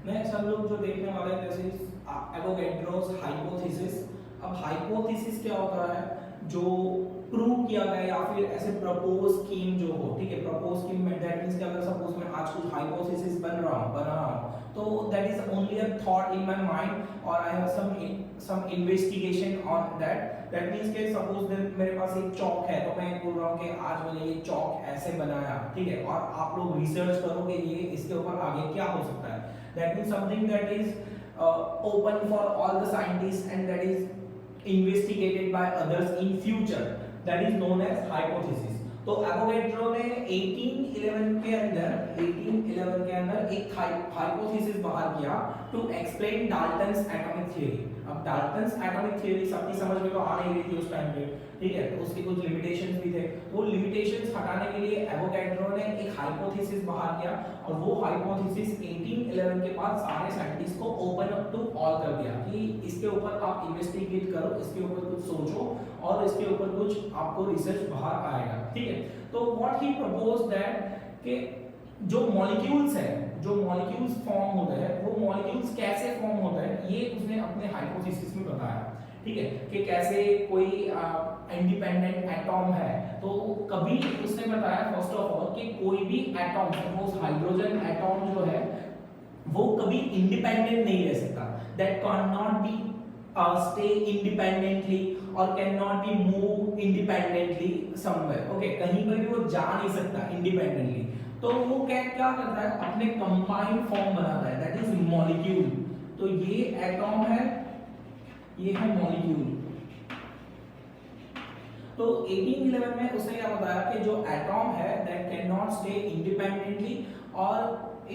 Next हम लोग जो देखने वाले हैं जैसे एवोगैड्रोस हाइपोथेसिस। अब हाइपोथेसिस क्या होता है, जो प्रूव किया गया या फिर ऐसे प्रपोज स्कीम जो हो, ठीक है, प्रपोज स्कीम में दैट मींस कि अगर सपोज मैं आज कुछ हाइपोथेसिस बना रहा हूं तो that is only a thought in my mind और I have some investigation on that means कि सपोज मेरे पास एक चौक है तो मैं बोल रहा हूं कि आज मैंने ये चौक ऐसे बनाया, ठीक है, और आप लोग रिसर्च करोगे ये इसके ऊपर आगे क्या हो सकता है। That means something that is open for all the scientists and that is investigated by others in future, that is known as hypothesis। तो एवोगैड्रो ने 1811 के अंदर एक हाइपोथेसिस बाहर किया to explain Dalton's atomic theory. अब डाल्टन्स एटॉमिक थ्योरी सबकी समझ में तो आ नहीं रही थी उस टाइम पे, ठीक है, तो उसके कुछ लिमिटेशंस भी थे। वो लिमिटेशंस हटाने के लिए एवोगैड्रो ने एक हाइपोथेसिस बाहर किया और वो हाइपोथेसिस 1811 के बाद सारे साइंटिस्ट को ओपन अप टू ऑल कर दिया कि इसके ऊपर आप इन्वेस्टिगेट करो, इसके ऊपर कुछ सोचो और इसके ऊपर कुछ आपको रिसर्च बाहर आएगा, ठीक है। तो व्हाट ही प्रपोज दैट कि जो मॉलिक्यूल्स है, जो मॉलिक्यूल्स फॉर्म होते हैं वो मॉलिक्यूल्स कैसे फॉर्म होते हैं ये उसने अपने हाइपोथेसिस में बताया, ठीक है, कि कैसे कोई इंडिपेंडेंट एटॉम है। तो कभी उसने बताया फर्स्ट ऑफ ऑल कि कोई भी एटॉम, सपोज हाइड्रोजन एटॉम जो है वो कभी इंडिपेंडेंट नहीं रह सकता, that can not be stay independently or cannot be move independently somewhere, okay, कहीं पर भी वो जा नहीं सकता independently। तो वो क्या क्या करता है, अपने कंबाइंड फॉर्म बनाता है, दैट इज मॉलिक्यूल। तो ये एटॉम है, ये है मॉलिक्यूल। तो 1811 में उसने क्या बताया कि जो एटॉम है that can not stay independently और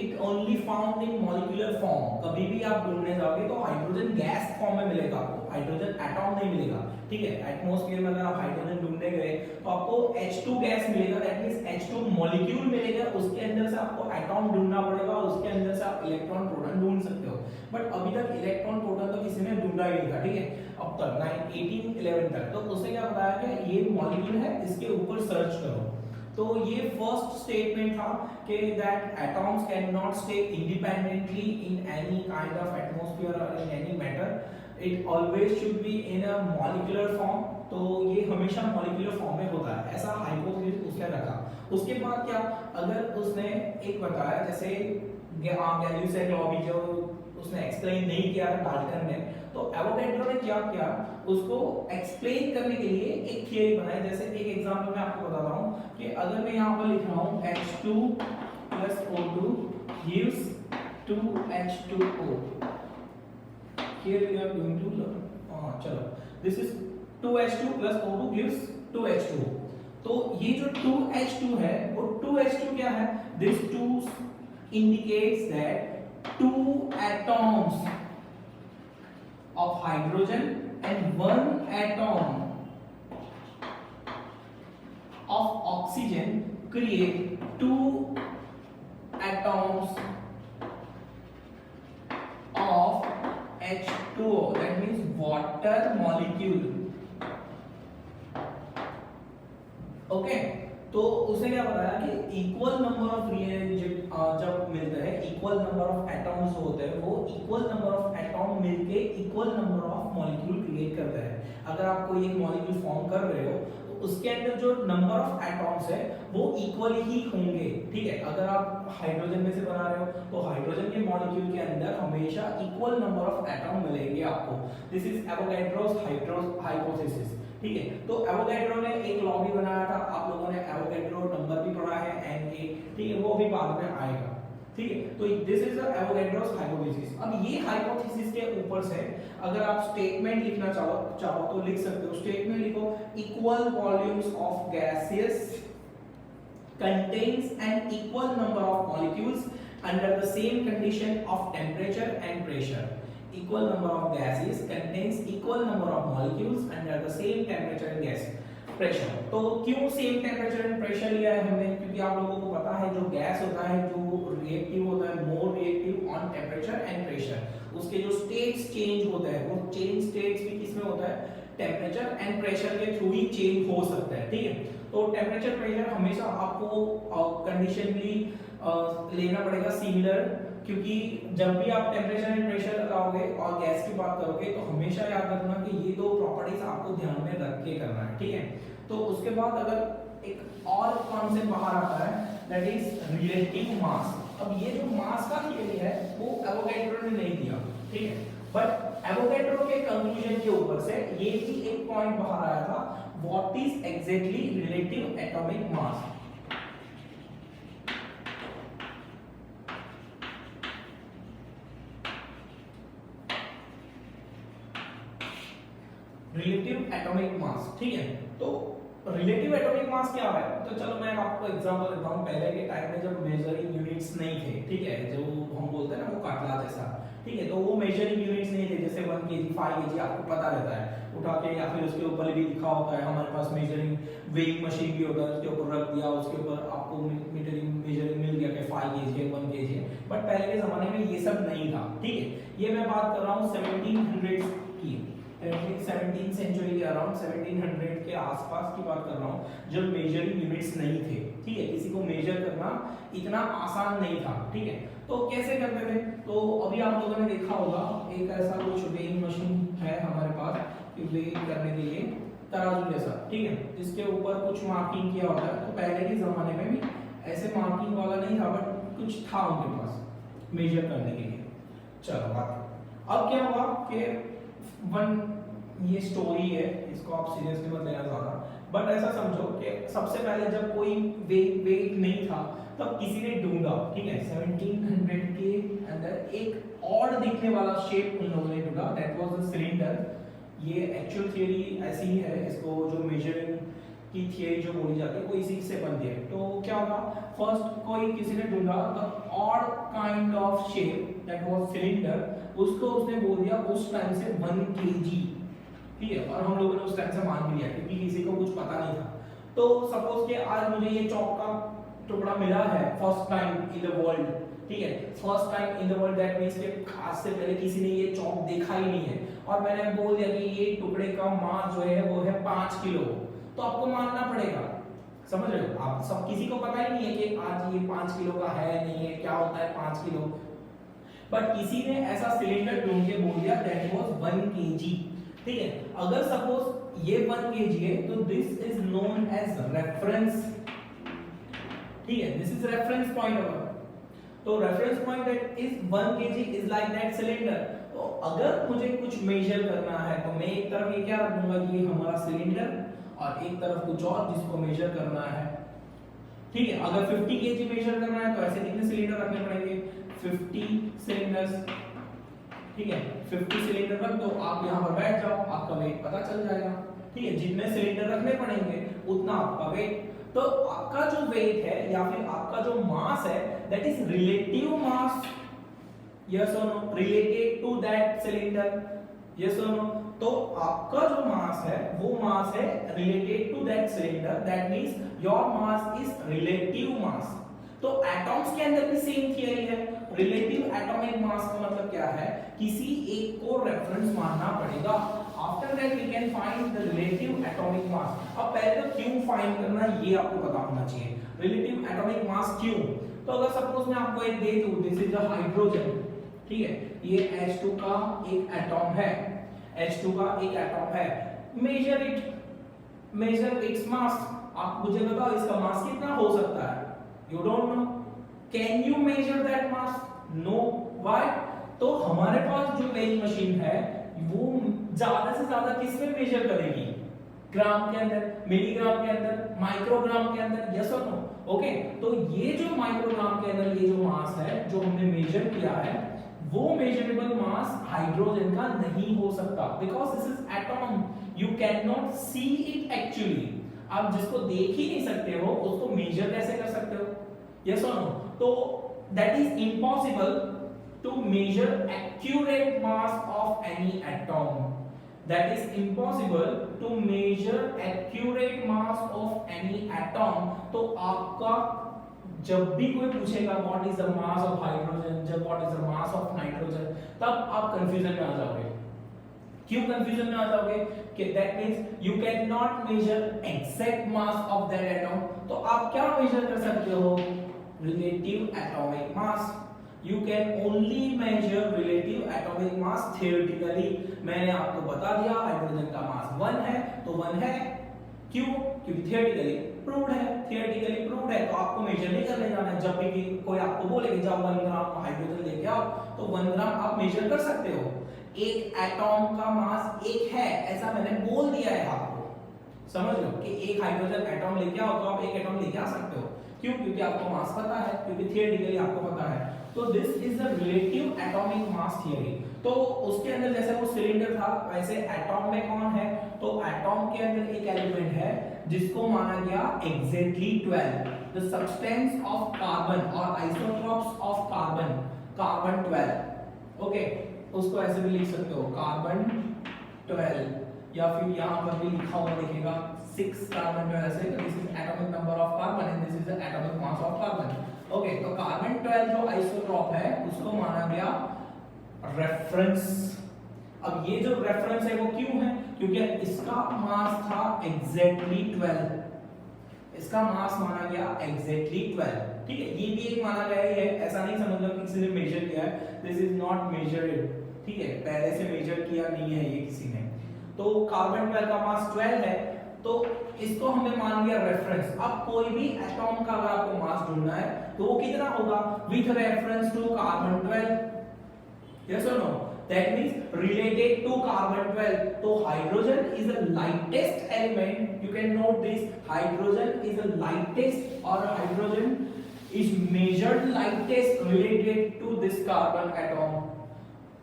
it only found in molecular form. कभी भी आप ढूंढने जाओगे तो हाइड्रोजन गैस फॉर्म में मिलेगा आपको, हाइड्रोजन एटॉम नहीं मिलेगा, ठीक है। एटमॉस्फेयर में अगर आप हाइड्रोजन ढूंढने गए तो आपको H2 गैस मिलेगा, दैट मींस H2 मॉलिक्यूल मिलेगा, उसके अंदर से आपको एटॉम ढूंढना पड़ेगा और उसके अंदर से आप इलेक्ट्रॉन प्रोटॉन ढूंढ सकते हो। बट अभी तक इलेक्ट्रॉन प्रोटॉन तो किसी ने ढूंढा ही नहीं था, ठीक है, अब तक 1811 तक। तो उसने क्या बताया कि ये मॉलिक्यूल है, इसके ऊपर सर्च करो। तो ये फर्स्ट स्टेटमेंट था कि that atoms can not stay independently in any kind of atmosphere और in any matter, it always should be in a molecular form. तो ये हमेशा मॉलिक्यूलर फॉर्म में होता है, ऐसा हाइपोथेसिस उसने रखा। उसके बाद क्या, अगर उसने एक बताया जैसे गैलिलियो लॉ भी जो उसने एक्सप्लेन नहीं किया था डाल्टन ने, तो एवोगैड्रो ने क्या किया, उसको एक्सप्लेन करने के लिए एक थियरी बनाई। जैसे एक एग्जांपल मैं आपको बताता हूं कि अगर मैं यहां पर लिख रहा हूं H2 plus O2 gives 2H2O, here we are going to learn, चलो, this is 2H2 plus O2 gives 2H2O। तो ये जो 2H2 है वो 2H2 क्या है, this 2 indicates that 2 atoms of hydrogen and 1 atom of oxygen create 2 atoms of H2O, that means water molecule, okay. तो उसने क्या बताया कि इक्वल नंबर ऑफ जब मिलते हैं, इक्वल नंबर ऑफ एटॉम्स होते हैं, वो इक्वल नंबर ऑफ एटॉम मिलके equal number of molecule create करते हैं। अगर आप कोई एक मॉलिक्यूल फॉर्म कर रहे हो तो उसके अंदर जो नंबर ऑफ एटॉम्स है वो इक्वल ही होंगे, ठीक है। अगर आप हाइड्रोजन में से बना रहे हो तो हाइड्रोजन के मॉलिक्यूल के अंदर हमेशा इक्वल नंबर ऑफ एटॉम मिलेंगे आपको। दिस इज एवोगैड्रोस हाइपोथेसिस, ठीक है। तो एवोगैड्रो ने एक लॉ भी बनाया था, आप लोगों ने एवोगैड्रो नंबर भी पढ़ा है Na, ठीक है, वो भी बाद में आएगा, ठीक है। तो this is the Avogadro's hypothesis. अब ये हाइपोथेसिस के ऊपर से अगर आप स्टेटमेंट लिखना चाहो तो लिख सकते हो। स्टेटमेंट लिखो, equal volumes of gases contains an equal number of molecules under the same condition of temperature and pressure। equal number of gases contains equal number of molecules under the same temperature and gas pressure। तो क्यों same temperature and pressure लिया है हमने, क्योंकि आप लोगों को पता है जो गैस होता है जो रिएक्टिव होता है, more reactive on temperature and pressure, उसके जो स्टेट्स चेंज होते हैं वो चेंज स्टेट्स भी किसमें होता है, टेम्परेचर एंड प्रेशर के थ्रू ही चेंज हो सकता है, ठीक है। तो टेम्परेचर प्रेशर हमेशा आपको कंडीशनली लेना पड़ेगा सिमिलर क्योंकि जब भी आप टेम्परेचर एंड प्रेशर लगाओगे और गैस की बात करोगे तो हमेशा याद रखना कि ये दो प्रॉपर्टीज आपको ध्यान में रख के करना है, ठीक है। तो उसके बाद अगर एक और कॉन्सेप्ट बाहर आता है दैट इज रिलेटिव मास। अब ये जो मास का थियरी है वो एवोगैड्रो ने नहीं दिया, ठीक है, बट एवोगैड्रो के कंक्लूजन के ऊपर से ये भी एक पॉइंट बाहर आया था, what is exactly relative atomic mass. Relative atomic मास, ठीक है। तो रिलेटिव एटॉमिक मास क्या है, तो चलो मैं आपको एग्जांपल देता हूं। पहले के टाइम में जब मेजरिंग यूनिट्स नहीं थे, ठीक है, जो हम बोलते हैं ना वो काटला जैसा, ठीक है, तो वो मेजरिंग यूनिट्स नहीं थे, जैसे 1 केजी 5 केजी आपको पता रहता है उठा के, या फिर उसके ऊपर भी लिखा होता है हमारे पास मेजरिंग वेइंग मशीन भी होता है, उसके ऊपर रख दिया, उसके ऊपर आपको मीटरिंग मेजरिंग मिल गया कि 5 केजी है 1 केजी है। बट पहले के जमाने में ये सब नहीं था, ठीक है। ये मैं बात कर रहा हूं 1700 की, 17th सेंचुरी के अराउंड 1700 के आसपास की बात कर रहा हूँ, जब मेजरिंग यूनिट्स नहीं थे, ठीक है, किसी को मेजर करना इतना आसान नहीं था, ठीक है। तो कैसे करते थे, तो अभी आप लोगों ने देखा होगा एक ऐसा कुछ वेइंग मशीन है हमारे पास वेइंग करने के लिए, तराजू जैसा, ठीक है, जिसके ऊपर कुछ मार्किंग किया होता है। तो पहले के जमाने में भी ऐसे मार्किंग वाला नहीं था, बट कुछ था उनके पास मेजर करने के लिए। चलो बात अब क्या हुआ कि ये स्टोरी है, इसको आप सीरियसली मत लेना ज्यादा, बट ऐसा समझो कि सबसे पहले जब कोई वेट नहीं था तब किसी ने ढूंढा, ठीक है, 1700 के अंदर एक और दिखने वाला शेप उन लोगों ने ढूंढा, दैट वाज अ सिलेंडर। ये एक्चुअल थियरी ऐसी ही है, इसको जो मेजरिंग की थियरी जो बोली जाती है वो इसी से बनती है। तो क्या होगा, फर्स्ट कोई किसी ने ढूंढा the odd kind of shape that was cylinder, उसको उसने बोल दिया उस टाइम से 1 केजी, ठीक है, और हम लोगों ने उस टाइम से मान भी लिया क्योंकि किसी को कुछ पता नहीं था। तो सपोज कि आज मुझे ये चौक का टुकड़ा मिला है first time in the world, ठीक है, first time in the world, that means कि आज से पहले किसी ने ये चौक देखा ही नहीं है, और मैंने बोल दिया कि ये टुकड़े का मास जो है वो है 5 किलो, तो आपको मानना पड़ेगा, समझ रहे हो आप। सब किसी को पता ही नहीं है कि आज ये 5 किलो का है नहीं है, क्या होता है 5 किलो, बट किसी ने ऐसा सिलेंडर ढूंढ के बोल दिया दैट वाज 1 केजी, ठीक है। अगर सपोज ये 1 केजी है तो this is known as reference, ठीक है, this is reference point our. तो reference point that is 1 kg is like that cylinder. तो अगर मुझे कुछ मेजर करना है तो मैं एक तरफ ये क्या रखूंगा कि ये हमारा सिलेंडर, और एक तरफ कुछ और जिसको मेजर करना है, ठीक है। अगर 50 केजी मेजर करना है तो ऐसे कितने सिलेंडर रखने पड़ेंगे, 50 सिलेंडर्स, ठीक है, 50 सिलेंडर रख दो, आप यहाँ पर बैठ जाओ, आपका वेट पता चल जाएगा, ठीक है। जितने सिलेंडर रखने पड़ेंगे उतना आपका वेट। तो आपका जो वेट है या फिर आपका जो मास है that is relative mass, yes और no, related to that cylinder, yes और नो। तो आपका जो मास है वो मास है related to that cylinder, that means your mass is relative mass. तो एटॉम्स के अंदर भी सेम थियरी है, रिलेटिव एटॉमिक मास का मतलब क्या है, किसी एक को रेफरेंस मानना पड़ेगा, after that we can find the relative atomic mass. अब पहले तो क्यों फाइंड करना है ये आपको पता होना चाहिए, रिलेटिव एटॉमिक मास क्यों। तो अगर सपोज मैं आपको एक दे दूं, दिस इज द हाइड्रोजन, ठीक है, ये H2 का एक एटॉम है, H2 का एक एटॉम है, मेजर इट्स मास। आप मुझे बताओ इसका मास कितना हो सकता है, you don't know, can you measure that mass, no, why। तो हमारे पास जो वेइंग मशीन है वो ज्यादा से ज्यादा किस में मेजर करेगी, ग्राम के अंदर, मिलीग्राम के अंदर, माइक्रोग्राम के अंदर, यस और नो, ओके। तो ये जो माइक्रोग्राम के अंदर ये जो मास है जो हमने मेजर किया है वो मेजरेबल मास हाइड्रोजन का नहीं हो सकता, because this is atom, you can not see it actually. आप जिसको देख ही नहीं सकते हो उसको मेजर कैसे कर सकते हो, यस और नो। तो that is impossible to measure accurate mass of any atom, that is impossible to measure accurate mass of any atom. तो आपका जब भी कोई पूछेगा what is the mass of hydrogen, जब what is the mass of nitrogen, तब आप confusion में आ जाओगे। क्यों कंफ्यूजन में आ जाओगे कि that means you can not measure exact mass of that atom. तो आप क्या मेजर कर सकते हो, relative atomic mass. You can only measure relative atomic mass theoretically. मैंने आपको बता दिया हाइड्रोजन का मास 1 है तो 1 है, क्यों? क्योंकि थियोरेटिकली प्रूव्ड है, थियोरेटिकली प्रूव्ड है तो आपको मेजर नहीं करने जाना है। जब भी कोई आपको बोले कि जाओ 1 ग्राम हाइड्रोजन लेके आओ तो 1 ग्राम आप मेजर कर सकते हो। एक एटॉम का मास 1 है ऐसा मैंने बोल दिया है आपको, समझ लो कि एक हाइड्रोजन एटॉम लेके आओ तो आप एक एटॉम लेके आ सकते हो, क्यों? क्योंकि आपको मास पता है, क्योंकि थियोरेटिकली आपको पता है। तो this is the relative atomic mass theory. तो उसके अंदर जैसे वो सिलेंडर था वैसे एटॉम में कौन है? तो एटॉम के अंदर एक एलिमेंट है जिसको माना गया exactly 12, the substance of carbon और isotopes of carbon, carbon 12। Okay, उसको ऐसे भी लिख सकते हो कार्बन 12, या फिर यहाँ पर भी लिखा हुआ दिखेगा 6 कार्बन 12 से, this is atomic number of carbon and this is the atomic mass of carbon. Okay, तो कार्बन 12 जो आइसोटोप है उसको माना गया रेफरेंस। अब ये जो रेफरेंस है वो क्यों है? क्योंकि इसका मास था एग्जैक्टली 12, इसका मास माना गया एग्जैक्टली 12। ठीक है, ये भी एक माना गया है, ऐसा नहीं समझ लो कि किसी ने मेजर किया है, दिस इज नॉट मेजर्ड। ठीक है, पहले से मेजर किया नहीं है ये किसी ने। तो कार्बन 12 का मास 12 है तो इसको हमने मान लिया रेफरेंस। अब कोई भी एटॉम का अगर आपको मास ढूंढना है तो वो कितना होगा? With reference to carbon 12, yes और no? That means related to carbon 12। तो hydrogen is the lightest element, you can note this, hydrogen is the lightest और hydrogen is measured lightest related to this carbon atom.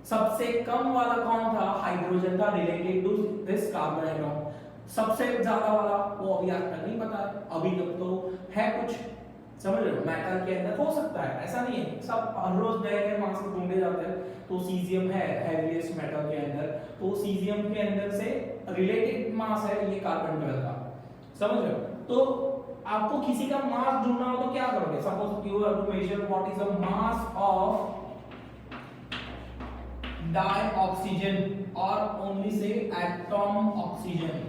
सबसे कम वाला कौन था? Hydrogen था related to this carbon atom. सबसे ज्यादा वाला वो अभी आज तक नहीं पता है, अभी तक तो है कुछ, समझ रहे हो? मेटल के अंदर हो सकता है, ऐसा नहीं है, सब हर रोज नए नए मास ढूंढे जाते हैं। तो सीजियम है हेवीएस्ट मेटल के अंदर, तो सीजियम के अंदर से रिलेटेड मास है ये कार्बन 12 का, समझ रहे हो? तो आपको किसी का मास ढूंढना हो तो क्या करोगे? Suppose you have to measure what is the mass of dioxygen और ओनली से atom oxygen,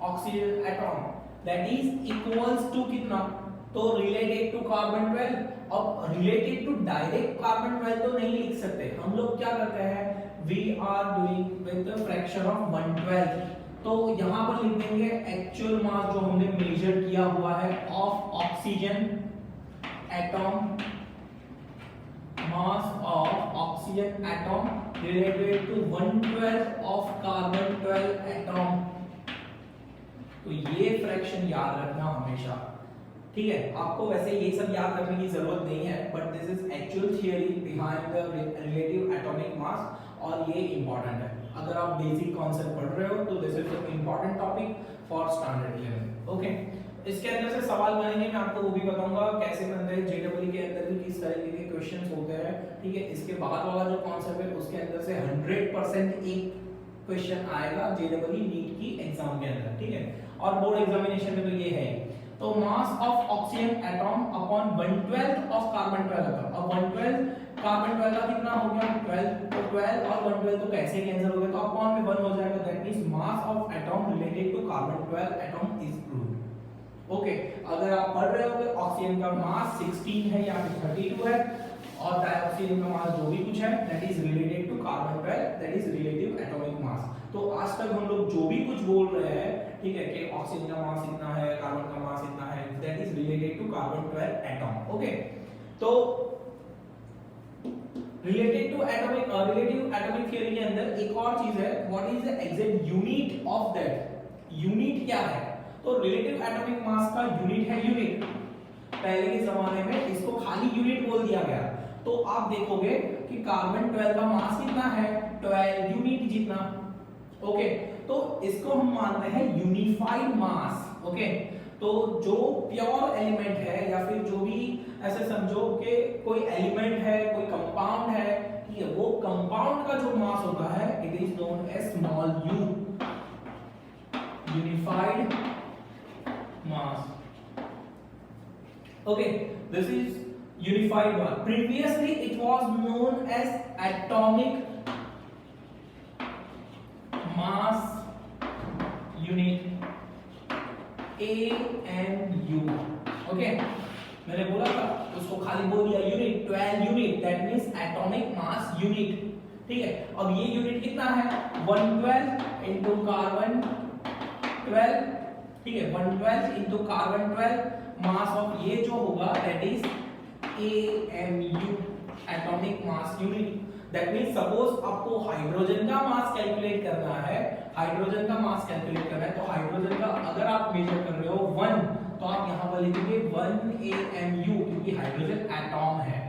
oxygen atom that is equals to कितना? तो रिलेटेड टू कार्बन 12। अब रिलेटेड टू डायरेक्ट कार्बन 12 तो नहीं लिख सकते, हम लोग क्या करते हैं? We are doing with the fraction of 1/12। तो यहां पर लिख देंगे एक्चुअल मास जो हमने मेजर किया हुआ है of oxygen atom, mass of oxygen atom related to 1/12 of carbon 12 atom। तो ये फ्रैक्शन याद रखना हमेशा, ठीक है? आपको वैसे ये सब याद रखने की जरूरत नहीं है, but this is actual theory behind the relative atomic मास और ये इंपॉर्टेंट है। अगर आप बेसिक कॉन्सेप्ट पढ़ रहे हो तो this is the important topic for standard 11। Okay, इसके अंदर से सवाल बनेंगे, मैं आपको वो भी बताऊंगा कैसे बनते हैं, जेडब्ल्यू के अंदर भी किस तरीके के क्वेश्चंस होते हैं। ठीक है, इसके बाद वाला जो कॉन्सेप्ट है उसके अंदर से 100% एक क्वेश्चन आएगा जेडब्ल्यू नीट की एग्जाम के अंदर, ठीक है? और बोर्ड एग्जामिनेशन में तो ये है। तो mass of oxygen atom upon 1/12 of carbon 12 अब 1/12 कार्बन 12 का कितना हो गया? 12। तो 12 और 1/12 तो कैसे कैंसिल हो गया? तो अपॉन में 1 हो जाएगा, that means mass of atom related to carbon 12 atom is proved. Okay, अगर आप पढ़ रहे हो कि ऑक्सीजन का मास 16 है या फिर 32 है और डाइऑक्सीजन का मास जो भी कुछ है that is related to carbon 12, that is relative atomic mass. तो आज तक हम लोग जो भी कुछ बोल रहे हैं, ठीक है, कि ऑक्सीजन का मास इतना है, कार्बन का मास इतना है, that is related to carbon 12 atom. Okay, तो related to atomic relative atomic theory के अंदर एक और चीज है, what is the exact unit of that? Unit क्या है? तो रिलेटिव एटॉमिक मास का यूनिट है यूनिट। पहले के जमाने में इसको खाली यूनिट बोल दिया गया। तो आप देखोगे कि कार्बन 12 का मास कितना है? 12 यूनिट जितना। ओके, तो इसको हम मानते हैं यूनिफाइड मास। ओके, तो जो प्योर एलिमेंट है या फिर जो भी ऐसे समझो कि कोई एलिमेंट है, कोई कंपाउंड है, ठीक है, वो कंपाउंड का जो मास होता है it is known as small u, unified mass। Okay, this is unified mass. Previously it was known as atomic mass unit, AMU। Okay, मैंने बोला था उसको खाली बोल दिया unit, 12 unit, that means atomic mass unit. ठीक है, अब ये यूनिट कितना है 112 इनटू कार्बन 12, ठीक है 112 इनटू कार्बन 12, मास ऑफ ये जो होगा that is AMU, atomic mass unit. That means suppose आपको हाइड्रोजन का मास कैलकुलेट करना है, हाइड्रोजन का मास कैलकुलेट करना है, तो हाइड्रोजन का अगर आप मेजर कर रहे हो 1, तो आप यहां पर लिखेंगे 1 AMU, क्योंकि हाइड्रोजन एटॉम है।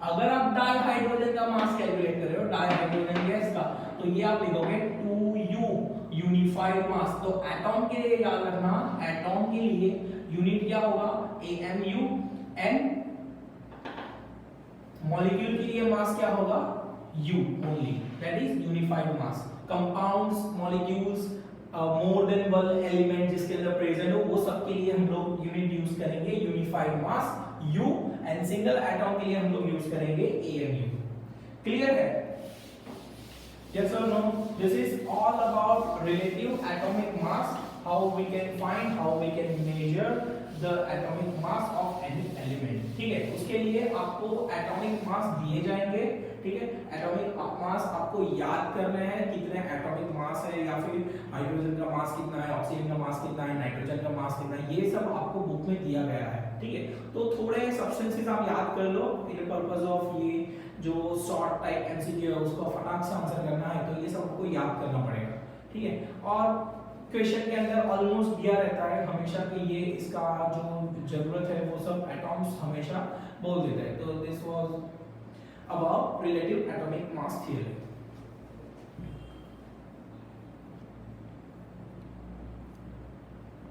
अगर आप डाई हाइड्रोजन का मास कैलकुलेट कर रहे हो, डाई हाइड्रोजन गैस का, तो ये आप लिखोगे 2U, यूनिफाइड मास। तो एटॉम के लिए याद रखना, एटॉम के लिए यूनिट क्या होगा AMU, एंड मॉलिक्यूल के लिए मास क्या होगा U only, that is unified mass. Compounds, molecules, more than one element जिसके अंदर प्रेजेंट हो, वो सब के लिए हम लोग यूनिट यूज करेंगे unified mass U, and single atom के लिए हम लोग यूज करेंगे AMU। क्लियर है? Yes or no? This is all about relative atomic mass, how we can find, how we can measure the atomic mass of any element। ठीक है, उसके लिए आपको एटॉमिक मास दिए जाएंगे। ठीक है, एटॉमिक मास आपको याद करना है, कितने एटॉमिक मास है, या फिर हाइड्रोजन का मास कितना है, ऑक्सीजन का मास कितना है, नाइट्रोजन का मास कितना है, ये सब आपको बुक में दिया गया है। ठीक है, तो थोड़े सब्सटेंसेस आप याद कर लो इन पर्पस ऑफ ये जो शॉर्ट टाइप एमसीक्यू है उसको फटाक से आंसर करना है, तो ये सब आपको याद करना पड़ेगा। ठीक है, और क्वेश्चन के अंदर ऑलमोस्ट दिया रहता है हमेशा कि ये इसका जो जरूरत है वो सब एटॉम्स हमेशा बोल देता है। तो this was about relative atomic mass theory।